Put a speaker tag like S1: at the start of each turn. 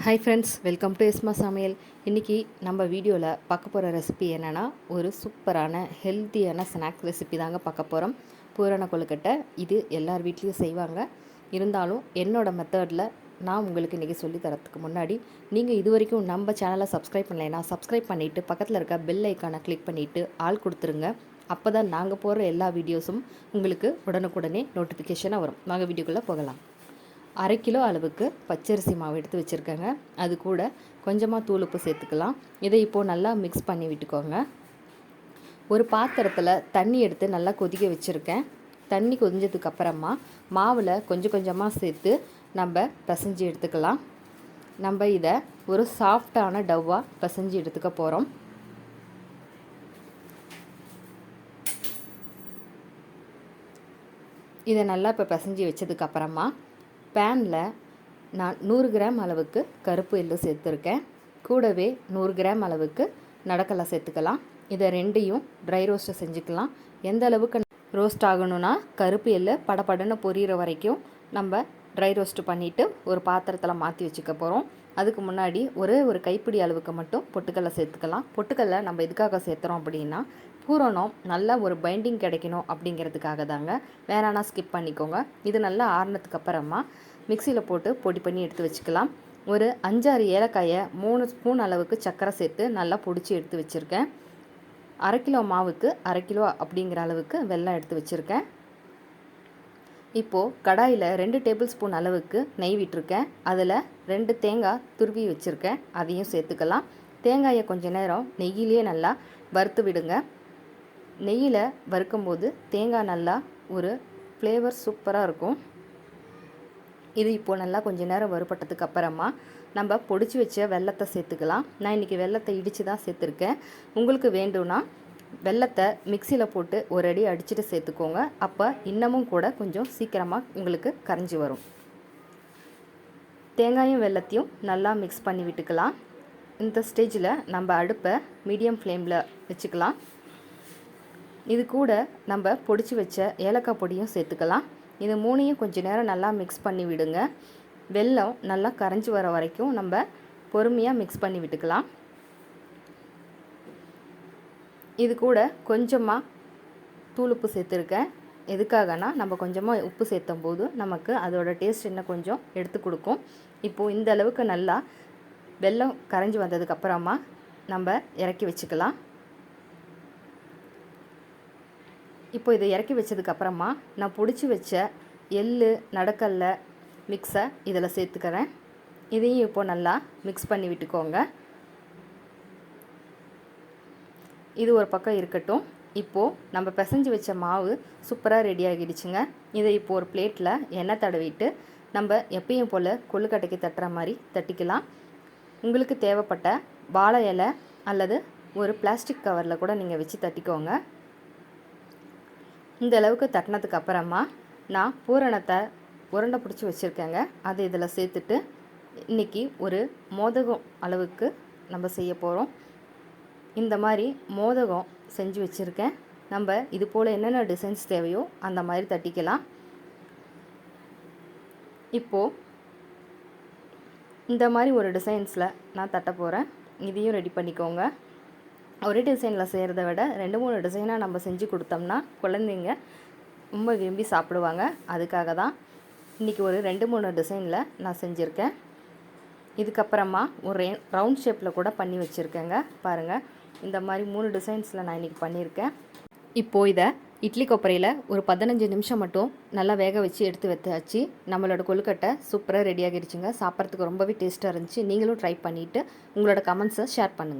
S1: Hi friends, welcome to எஸ்மா சமையல். இன்றைக்கி நம்ம வீடியோவில் பார்க்க போகிற ரெசிபி என்னென்னா, ஒரு சூப்பரான ஹெல்த்தியான ஸ்நாக்ஸ் ரெசிபி தாங்க பார்க்க போகிறோம். பூரண கொழுக்கட்டை. இது எல்லார் வீட்லேயும் செய்வாங்க. இருந்தாலும் என்னோடய மெத்தடில் நான் உங்களுக்கு இன்றைக்கி சொல்லி தரத்துக்கு முன்னாடி, நீங்கள் இது வரைக்கும் நம்ம சேனலை சப்ஸ்கிரைப் பண்ணலைன்னா சப்ஸ்கிரைப் பண்ணிவிட்டு பக்கத்தில் இருக்க பெல் ஐக்கானை கிளிக் பண்ணிவிட்டு ஆள் கொடுத்துருங்க. அப்போ தான் நாங்கள் போடுற எல்லா வீடியோஸும் உங்களுக்கு உடனுக்குடனே நோட்டிஃபிகேஷனாக வரும். நாங்கள் வீடியோக்குள்ளே போகலாம். 1/2 கிலோ அளவுக்கு பச்சரிசி மாவு எடுத்து வச்சுருக்கேங்க. அது கூட கொஞ்சமாக தூளுப்பு சேர்த்துக்கலாம். இதை இப்போது நல்லா மிக்ஸ் பண்ணி விட்டுக்கோங்க. ஒரு பாத்திரத்தில் தண்ணி எடுத்து நல்லா கொதிக்க வச்சுருக்கேன். தண்ணி கொதிஞ்சதுக்கப்புறமா மாவில் கொஞ்சம் கொஞ்சமாக சேர்த்து நம்ம பிசைஞ்சு எடுத்துக்கலாம். நம்ம இதை ஒரு சாஃப்டான டவ்வாக பிசைஞ்சு எடுத்துக்க போகிறோம். இதை நல்லா இப்போ பிசைஞ்சு வச்சதுக்கப்புறமா பேனில் நான் 100 கிராம் அளவுக்கு கருப்பு எள்ளு சேர்த்துருக்கேன். கூடவே 100 கிராம் அளவுக்கு நடக்கலை சேர்த்துக்கலாம். இதை ரெண்டையும் ட்ரை ரோஸ்ட்டை செஞ்சுக்கலாம். எந்த அளவுக்கு ரோஸ்ட் ஆகணும்னா, கருப்பு எள்ளு படப்படன்னு பொரியிற வரைக்கும் நம்ம ட்ரை ரோஸ்ட் பண்ணிவிட்டு ஒரு பாத்திரத்தில் மாற்றி வச்சுக்க போகிறோம். அதுக்கு முன்னாடி ஒரு கைப்பிடி அளவுக்கு மட்டும் பொட்டுக்கடலை சேர்த்துக்கலாம். பொட்டுக்கடலை நம்ம எதுக்காக சேர்த்துறோம் அப்படின்னா, பூரணம் நல்லா ஒரு பைண்டிங் கிடைக்கணும் அப்படிங்கிறதுக்காக தாங்க. வேணான்னா ஸ்கிப் பண்ணிக்கோங்க. இது நல்லா ஆறுனதுக்கு அப்புறமா மிக்சியில் போட்டு பொடி பண்ணி எடுத்து வச்சுக்கலாம். ஒரு 5-6 ஏலக்காயை 3 ஸ்பூன் அளவுக்கு சர்க்கரை சேர்த்து நல்லா பொடிச்சு எடுத்து வச்சுருக்கேன். 1/2 கிலோ மாவுக்கு 1/2 கிலோ அப்படிங்கிற அளவுக்கு வெல்லம் எடுத்து வச்சுருக்கேன். இப்போது கடாயில் 2 டேபிள் ஸ்பூன் அளவுக்கு நெய் விட்டுருக்கேன். அதில் 2 தேங்காய் துருவி வச்சுருக்கேன். அதையும் சேர்த்துக்கலாம். தேங்காயை கொஞ்சம் நேரம் நெய்யிலே நல்லா வறுத்து விடுங்க. நெய்யில் வறுக்கும்போது தேங்காய் நல்லா ஒரு ஃப்ளேவர் சூப்பராக இருக்கும். இது இப்போது நல்லா கொஞ்சம் நேரம் வறுபட்டதுக்கு அப்புறமா நம்ம பொடிச்சு வச்ச வெல்லத்தை சேர்த்துக்கலாம். நான் இன்றைக்கி வெல்லத்தை இடித்து தான் சேர்த்துருக்கேன். உங்களுக்கு வேண்டும்னா வெல்லத்தை மிக்சியில் போட்டு ஒரு அடி அடிச்சுட்டு சேர்த்துக்கோங்க. அப்போ இன்னமும் கூட கொஞ்சம் சீக்கிரமாக உங்களுக்கு கரைஞ்சி வரும். தேங்காயும் வெல்லத்தையும் நல்லா மிக்ஸ் பண்ணி விட்டுக்கலாம். இந்த ஸ்டேஜில் நம்ம அடுப்பை மீடியம் ஃப்ளேமில் வச்சுக்கலாம். இது கூட நம்ம பொடிச்சு வச்ச ஏலக்காய் பொடியும் சேர்த்துக்கலாம். இது 3ஐயும் கொஞ்சம் நேரம் நல்லா மிக்ஸ் பண்ணி விடுங்க. வெல்லம் நல்லா கரைஞ்சி வர வரைக்கும் நம்ம பொறுமையாக மிக்ஸ் பண்ணி விட்டுக்கலாம். இது கூட கொஞ்சமாக தூளுப்பு சேர்த்துருக்கேன். எதுக்காகனா, நம்ம கொஞ்சமாக உப்பு சேர்த்தும் போது நமக்கு அதோட டேஸ்ட் இன்னும் கொஞ்சம் எடுத்து கொடுக்கும். இப்போது இந்த அளவுக்கு நல்லா வெல்லம் கரைஞ்சி வந்ததுக்கப்புறமா நம்ம இறக்கி வச்சுக்கலாம். இப்போ இதை இறக்கி வச்சதுக்கப்புறமா நான் பொடிச்சு வச்ச எள்ளு நடக்கல்ல மிக்ஸை இதில் சேர்த்துக்கிறேன். இதையும் இப்போது நல்லா மிக்ஸ் பண்ணி விட்டுக்கோங்க. இது ஒரு பக்கம் இருக்கட்டும். இப்போது நம்ம பிசைஞ்சு வச்ச மாவு சூப்பராக ரெடி ஆகிடுச்சுங்க. இதை இப்போது ஒரு பிளேட்டில் எண்ணெய் தடவிட்டு நம்ம எப்பயும் போல் கொழுக்கட்டைக்கு தட்டுற மாதிரி தட்டிக்கலாம். உங்களுக்கு தேவைப்பட்ட வாழை இலை அல்லது ஒரு பிளாஸ்டிக் கவரில் கூட நீங்கள் வச்சு தட்டிக்கோங்க. இந்த அளவுக்கு தட்டினதுக்கு அப்புறமா நான் பூரணத்தை உருண்டை பிடிச்சி வச்சுருக்கேங்க. அதை இதில் சேர்த்துட்டு இன்றைக்கி ஒரு மோதகம் அளவுக்கு நம்ம செய்ய போகிறோம். இந்த மாதிரி மோதகம் செஞ்சு வச்சுருக்கேன். நம்ம இது போல் என்னென்ன டிசைன்ஸ் தேவையோ அந்த மாதிரி தட்டிக்கலாம். இப்போது இந்த மாதிரி ஒரு டிசைன்ஸில் நான் தட்ட போகிறேன். இதையும் ரெடி பண்ணிக்கோங்க. ஒரே டிசைனில் செய்கிறத விட 2-3 டிசைனாக நம்ம செஞ்சு கொடுத்தோம்னா குழந்தைங்க ரொம்ப விரும்பி சாப்பிடுவாங்க. அதுக்காக தான் இன்றைக்கி ஒரு 2-3 டிசைனில் நான் செஞ்சுருக்கேன். இதுக்கப்புறமா ஒரு ரவுண்ட் ஷேப்பில் கூட பண்ணி வச்சுருக்கேங்க. பாருங்கள், இந்த மாதிரி 3 டிசைன்ஸில் நான் இன்றைக்கி பண்ணியிருக்கேன். இப்போது இதை இட்லி கொப்பரையில் ஒரு 15 நிமிஷம் மட்டும் நல்லா வேக வச்சு எடுத்து வச்சாச்சு. நம்மளோட கொழுக்கட்டை சூப்பராக ரெடி ஆகிடுச்சுங்க. சாப்பிட்றதுக்கு ரொம்பவே டேஸ்ட்டாக இருந்துச்சு. நீங்களும் ட்ரை பண்ணிவிட்டு உங்களோட கமெண்ட்ஸை ஷேர் பண்ணுங்கள்.